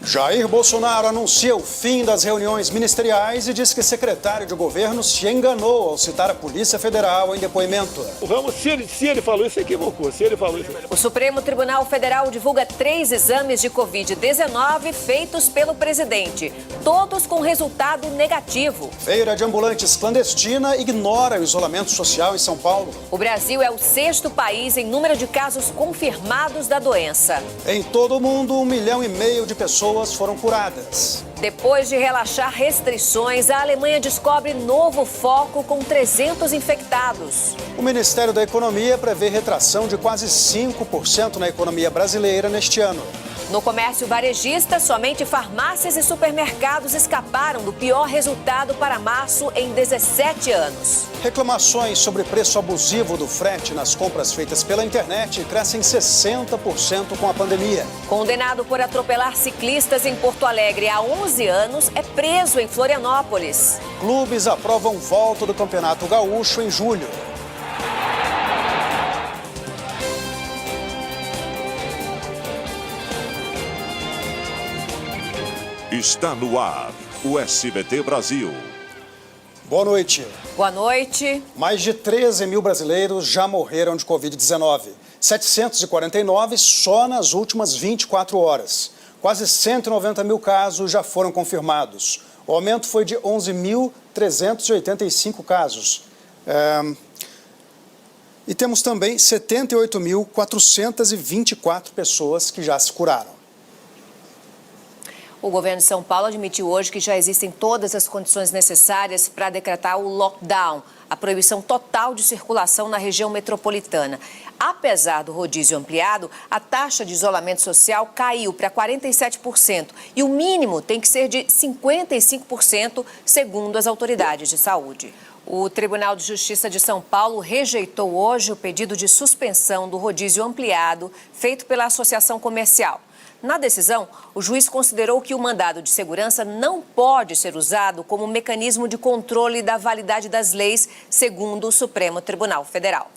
Jair Bolsonaro anuncia o fim das reuniões ministeriais e diz que secretário de governo se enganou ao citar a Polícia Federal em depoimento. O Ramos, se ele falou isso, equivocou. Se ele falou isso... O Supremo Tribunal Federal divulga 3 exames de Covid-19 feitos pelo presidente, todos com resultado negativo. Feira de ambulantes clandestina ignora o isolamento social em São Paulo. O Brasil é o 6º país em número de casos confirmados da doença. Em todo o mundo, 1,5 milhão de pessoas foram curadas. Depois de relaxar restrições, a Alemanha descobre novo foco com 300 infectados. O Ministério da Economia prevê retração de quase 5% na economia brasileira neste ano. No comércio varejista, somente farmácias e supermercados escaparam do pior resultado para março em 17 anos. Reclamações sobre preço abusivo do frete nas compras feitas pela internet crescem 60% com a pandemia. Condenado por atropelar ciclistas em Porto Alegre há 11 anos, é preso em Florianópolis. Clubes aprovam volta do Campeonato Gaúcho em julho. Está no ar, o SBT Brasil. Boa noite. Boa noite. Mais de 13 mil brasileiros já morreram de Covid-19. 749 só nas últimas 24 horas. Quase 190 mil casos já foram confirmados. O aumento foi de 11.385 casos. E temos também 78.424 pessoas que já se curaram. O governo de São Paulo admitiu hoje que já existem todas as condições necessárias para decretar o lockdown, a proibição total de circulação na região metropolitana. Apesar do rodízio ampliado, a taxa de isolamento social caiu para 47% e o mínimo tem que ser de 55%, segundo as autoridades de saúde. O Tribunal de Justiça de São Paulo rejeitou hoje o pedido de suspensão do rodízio ampliado feito pela Associação Comercial. Na decisão, o juiz considerou que o mandado de segurança não pode ser usado como mecanismo de controle da validade das leis, segundo o Supremo Tribunal Federal.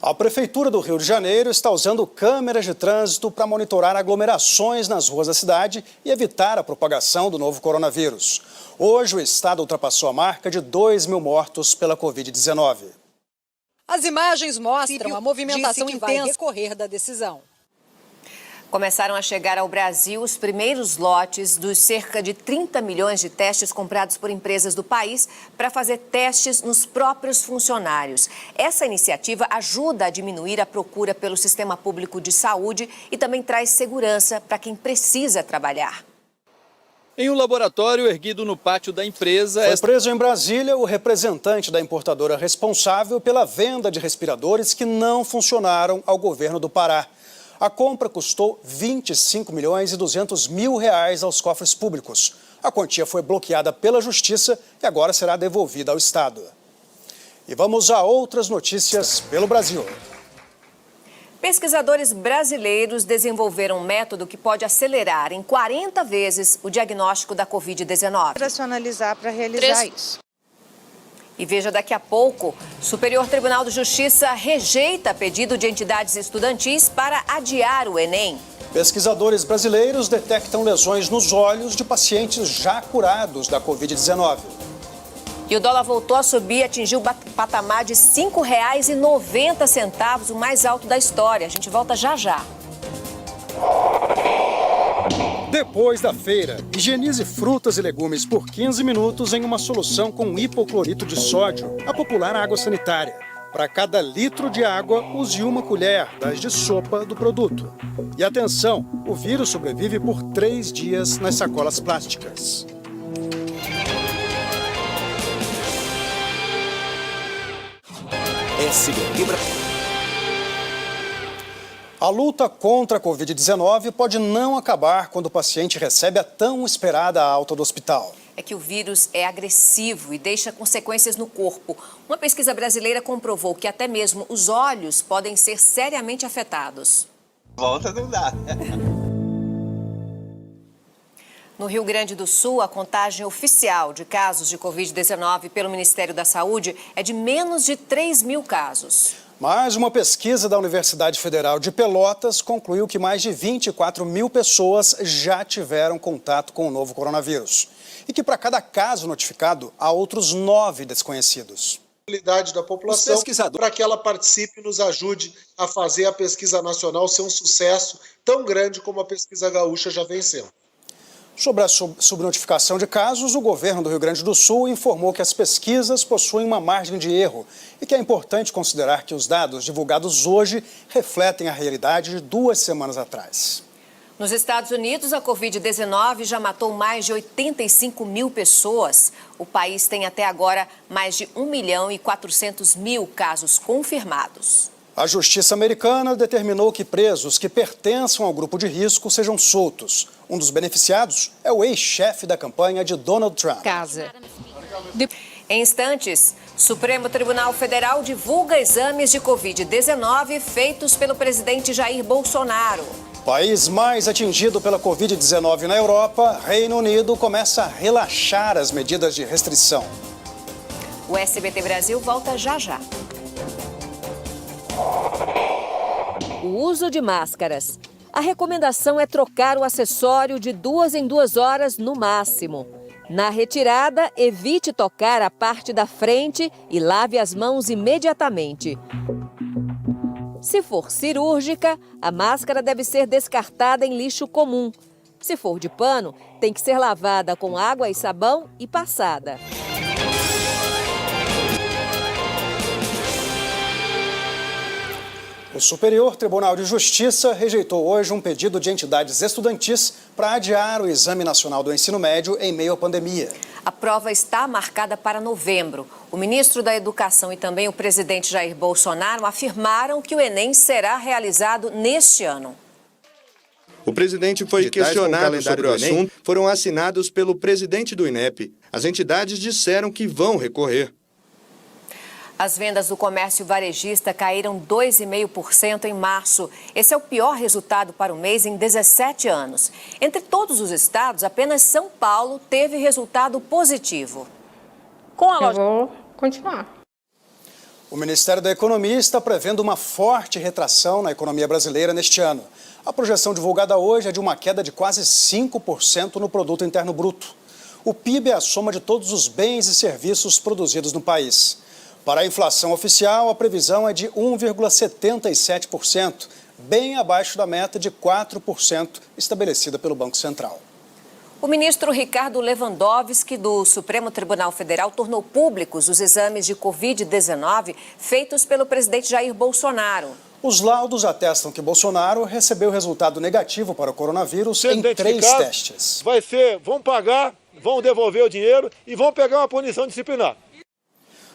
A Prefeitura do Rio de Janeiro está usando câmeras de trânsito para monitorar aglomerações nas ruas da cidade e evitar a propagação do novo coronavírus. Hoje, o estado ultrapassou a marca de 2 mil mortos pela Covid-19. As imagens mostram a movimentação intensa no decorrer da decisão. Começaram a chegar ao Brasil os primeiros lotes dos cerca de 30 milhões de testes comprados por empresas do país para fazer testes nos próprios funcionários. Essa iniciativa ajuda a diminuir a procura pelo sistema público de saúde e também traz segurança para quem precisa trabalhar. Em um laboratório erguido no pátio da empresa... Foi preso em Brasília o representante da importadora responsável pela venda de respiradores que não funcionaram ao governo do Pará. A compra custou 25 milhões e 200 mil reais aos cofres públicos. A quantia foi bloqueada pela Justiça e agora será devolvida ao Estado. E vamos a outras notícias pelo Brasil. Pesquisadores brasileiros desenvolveram um método que pode acelerar em 40 vezes o diagnóstico da Covid-19. Operacionalizar para realizar isso. E veja daqui a pouco, o Superior Tribunal de Justiça rejeita pedido de entidades estudantis para adiar o Enem. Pesquisadores brasileiros detectam lesões nos olhos de pacientes já curados da Covid-19. E o dólar voltou a subir e atingiu o patamar de R$ 5,90, o mais alto da história. A gente volta já já. Depois da feira, higienize frutas e legumes por 15 minutos em uma solução com hipoclorito de sódio, a popular água sanitária. Para cada litro de água, use 1 colher das de sopa do produto. E atenção, o vírus sobrevive por 3 dias nas sacolas plásticas. SBT Brasil. A luta contra a Covid-19 pode não acabar quando o paciente recebe a tão esperada alta do hospital. É que o vírus é agressivo e deixa consequências no corpo. Uma pesquisa brasileira comprovou que até mesmo os olhos podem ser seriamente afetados. Volta não dá. No Rio Grande do Sul, a contagem oficial de casos de Covid-19 pelo Ministério da Saúde é de menos de 3 mil casos. Mas uma pesquisa da Universidade Federal de Pelotas concluiu que mais de 24 mil pessoas já tiveram contato com o novo coronavírus. E que para cada caso notificado, há outros 9 desconhecidos. Da população para que ela participe e nos ajude a fazer a pesquisa nacional ser um sucesso tão grande como a pesquisa gaúcha já vem sendo. Sobre a subnotificação de casos, o governo do Rio Grande do Sul informou que as pesquisas possuem uma margem de erro e que é importante considerar que os dados divulgados hoje refletem a realidade de 2 semanas atrás. Nos Estados Unidos, a Covid-19 já matou mais de 85 mil pessoas. O país tem até agora mais de 1.400.000 casos confirmados. A Justiça americana determinou que presos que pertençam ao grupo de risco sejam soltos. Um dos beneficiados é o ex-chefe da campanha de Donald Trump. Em instantes, Supremo Tribunal Federal divulga exames de Covid-19 feitos pelo presidente Jair Bolsonaro. País mais atingido pela Covid-19 na Europa, Reino Unido começa a relaxar as medidas de restrição. O SBT Brasil volta já já. O uso de máscaras. A recomendação é trocar o acessório de 2 em 2 horas no máximo. Na retirada, evite tocar a parte da frente e lave as mãos imediatamente. Se for cirúrgica, a máscara deve ser descartada em lixo comum. Se for de pano, tem que ser lavada com água e sabão e passada. O Superior Tribunal de Justiça rejeitou hoje um pedido de entidades estudantis para adiar o Exame Nacional do Ensino Médio em meio à pandemia. A prova está marcada para novembro. O ministro da Educação e também o presidente Jair Bolsonaro afirmaram que o Enem será realizado neste ano. O presidente foi questionado sobre o assunto, foram assinados pelo presidente do INEP. As entidades disseram que vão recorrer. As vendas do comércio varejista caíram 2,5% em março. Esse é o pior resultado para o mês em 17 anos. Entre todos os estados, apenas São Paulo teve resultado positivo. Eu vou continuar. O Ministério da Economia está prevendo uma forte retração na economia brasileira neste ano. A projeção divulgada hoje é de uma queda de quase 5% no Produto Interno Bruto. O PIB é a soma de todos os bens e serviços produzidos no país. Para a inflação oficial, a previsão é de 1,77%, bem abaixo da meta de 4% estabelecida pelo Banco Central. O ministro Ricardo Lewandowski, do Supremo Tribunal Federal, tornou públicos os exames de Covid-19 feitos pelo presidente Jair Bolsonaro. Os laudos atestam que Bolsonaro recebeu resultado negativo para o coronavírus em 3 testes. Vão pagar, vão devolver o dinheiro e vão pegar uma punição disciplinar.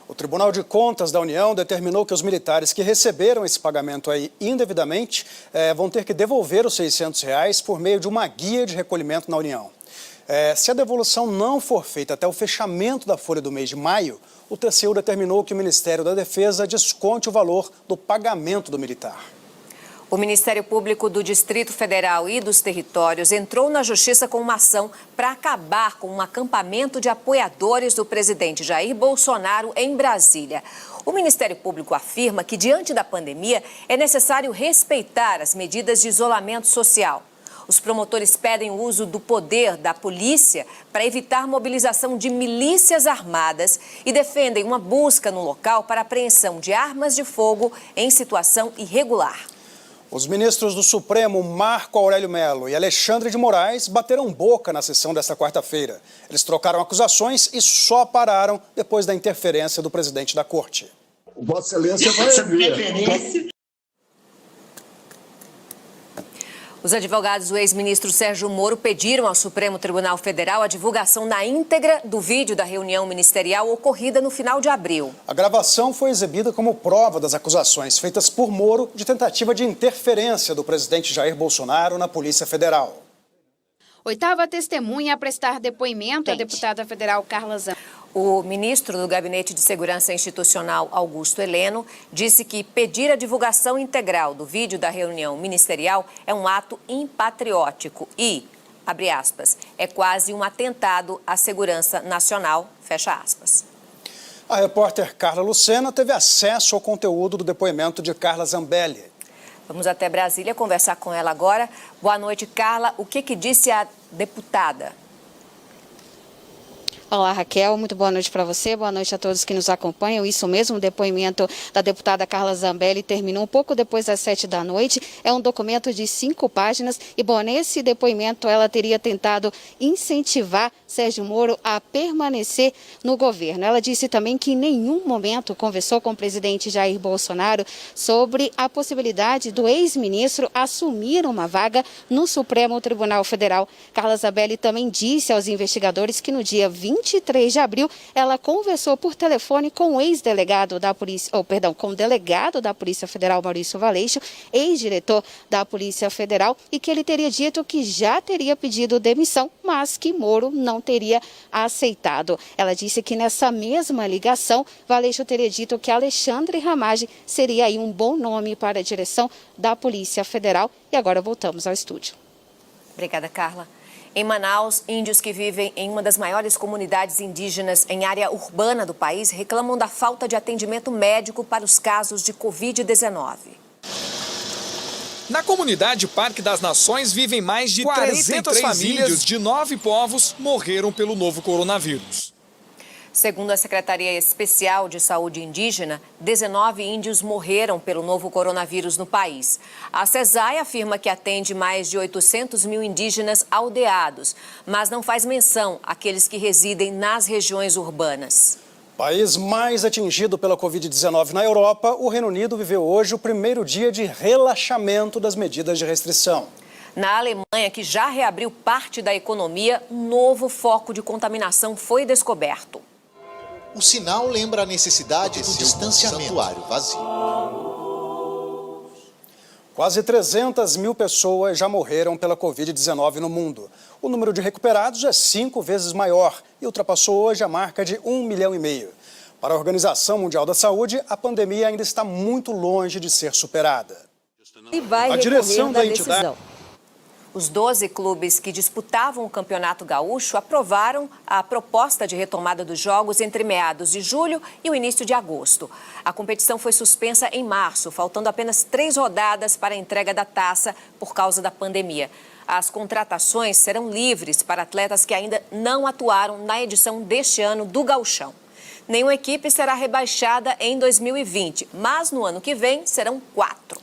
O Tribunal de Contas da União determinou que os militares que receberam esse pagamento aí indevidamente vão ter que devolver os R$600 por meio de uma guia de recolhimento na União. Se a devolução não for feita até o fechamento da folha do mês de maio, o TCU determinou que o Ministério da Defesa desconte o valor do pagamento do militar. O Ministério Público do Distrito Federal e dos Territórios entrou na Justiça com uma ação para acabar com um acampamento de apoiadores do presidente Jair Bolsonaro em Brasília. O Ministério Público afirma que, diante da pandemia, é necessário respeitar as medidas de isolamento social. Os promotores pedem o uso do poder da polícia para evitar mobilização de milícias armadas e defendem uma busca no local para apreensão de armas de fogo em situação irregular. Os ministros do Supremo, Marco Aurélio Mello e Alexandre de Moraes, bateram boca na sessão desta quarta-feira. Eles trocaram acusações e só pararam depois da interferência do presidente da Corte. Vossa Excelência vai ver. Os advogados do ex-ministro Sérgio Moro pediram ao Supremo Tribunal Federal a divulgação na íntegra do vídeo da reunião ministerial ocorrida no final de abril. A gravação foi exibida como prova das acusações feitas por Moro de tentativa de interferência do presidente Jair Bolsonaro na Polícia Federal. Oitava testemunha a prestar depoimento, a deputada federal Carla Zan. O ministro do Gabinete de Segurança Institucional, Augusto Heleno, disse que pedir a divulgação integral do vídeo da reunião ministerial é um ato impatriótico e, abre aspas, é quase um atentado à segurança nacional, fecha aspas. A repórter Carla Lucena teve acesso ao conteúdo do depoimento de Carla Zambelli. Vamos até Brasília conversar com ela agora. Boa noite, Carla. O que disse a deputada? Olá, Raquel. Muito boa noite para você. Boa noite a todos que nos acompanham. Isso mesmo, o depoimento da deputada Carla Zambelli terminou um pouco depois das 7 da noite. É um documento de 5 páginas e, bom, nesse depoimento ela teria tentado incentivar Sérgio Moro a permanecer no governo. Ela disse também que em nenhum momento conversou com o presidente Jair Bolsonaro sobre a possibilidade do ex-ministro assumir uma vaga no Supremo Tribunal Federal. Carla Zambelli também disse aos investigadores que no dia 23 de abril, ela conversou por telefone com o ex-delegado da Polícia, com o delegado da Polícia Federal, Maurício Valeixo, ex-diretor da Polícia Federal, e que ele teria dito que já teria pedido demissão, mas que Moro não teria aceitado. Ela disse que nessa mesma ligação, Valeixo teria dito que Alexandre Ramagem seria aí um bom nome para a direção da Polícia Federal. E agora voltamos ao estúdio. Obrigada, Carla. Em Manaus, índios que vivem em uma das maiores comunidades indígenas em área urbana do país reclamam da falta de atendimento médico para os casos de Covid-19. Na comunidade Parque das Nações vivem mais de 300 famílias de 9 povos morreram pelo novo coronavírus. Segundo a Secretaria Especial de Saúde Indígena, 19 índios morreram pelo novo coronavírus no país. A CESAI afirma que atende mais de 800 mil indígenas aldeados, mas não faz menção àqueles que residem nas regiões urbanas. País mais atingido pela Covid-19 na Europa, o Reino Unido viveu hoje o primeiro dia de relaxamento das medidas de restrição. Na Alemanha, que já reabriu parte da economia, um novo foco de contaminação foi descoberto. O sinal lembra a necessidade do distanciamento. Vazio. Quase 300 mil pessoas já morreram pela Covid-19 no mundo. O número de recuperados é 5 vezes maior e ultrapassou hoje a marca de 1,5 milhão. Para a Organização Mundial da Saúde, a pandemia ainda está muito longe de ser superada. E vai recorrer da decisão. Os 12 clubes que disputavam o Campeonato Gaúcho aprovaram a proposta de retomada dos jogos entre meados de julho e o início de agosto. A competição foi suspensa em março, faltando apenas 3 rodadas para a entrega da taça por causa da pandemia. As contratações serão livres para atletas que ainda não atuaram na edição deste ano do Gauchão. Nenhuma equipe será rebaixada em 2020, mas no ano que vem serão 4.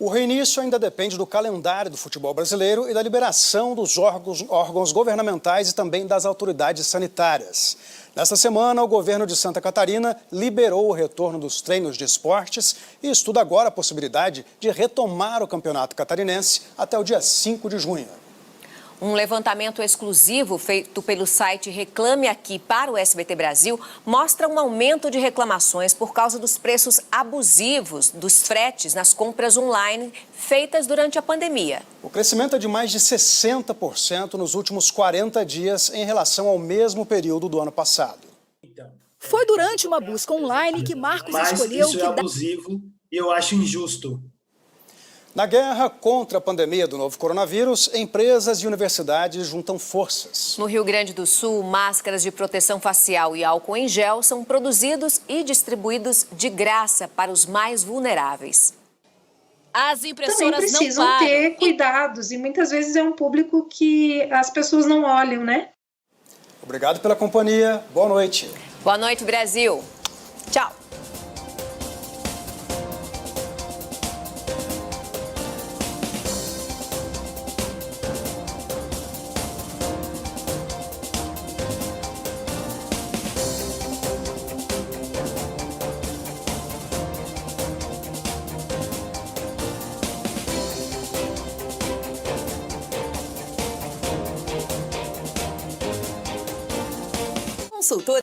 O reinício ainda depende do calendário do futebol brasileiro e da liberação dos órgãos governamentais e também das autoridades sanitárias. Nesta semana, o governo de Santa Catarina liberou o retorno dos treinos de esportes e estuda agora a possibilidade de retomar o campeonato catarinense até o dia 5 de junho. Um levantamento exclusivo feito pelo site Reclame Aqui para o SBT Brasil mostra um aumento de reclamações por causa dos preços abusivos dos fretes nas compras online feitas durante a pandemia. O crescimento é de mais de 60% nos últimos 40 dias em relação ao mesmo período do ano passado. Foi durante uma busca online que Marcos escolheu isso é abusivo e eu acho injusto. Na guerra contra a pandemia do novo coronavírus, empresas e universidades juntam forças. No Rio Grande do Sul, máscaras de proteção facial e álcool em gel são produzidos e distribuídos de graça para os mais vulneráveis. As impressoras também precisam ter cuidados e muitas vezes é um público que as pessoas não olham, né? Obrigado pela companhia. Boa noite. Boa noite, Brasil. Tchau. Consultor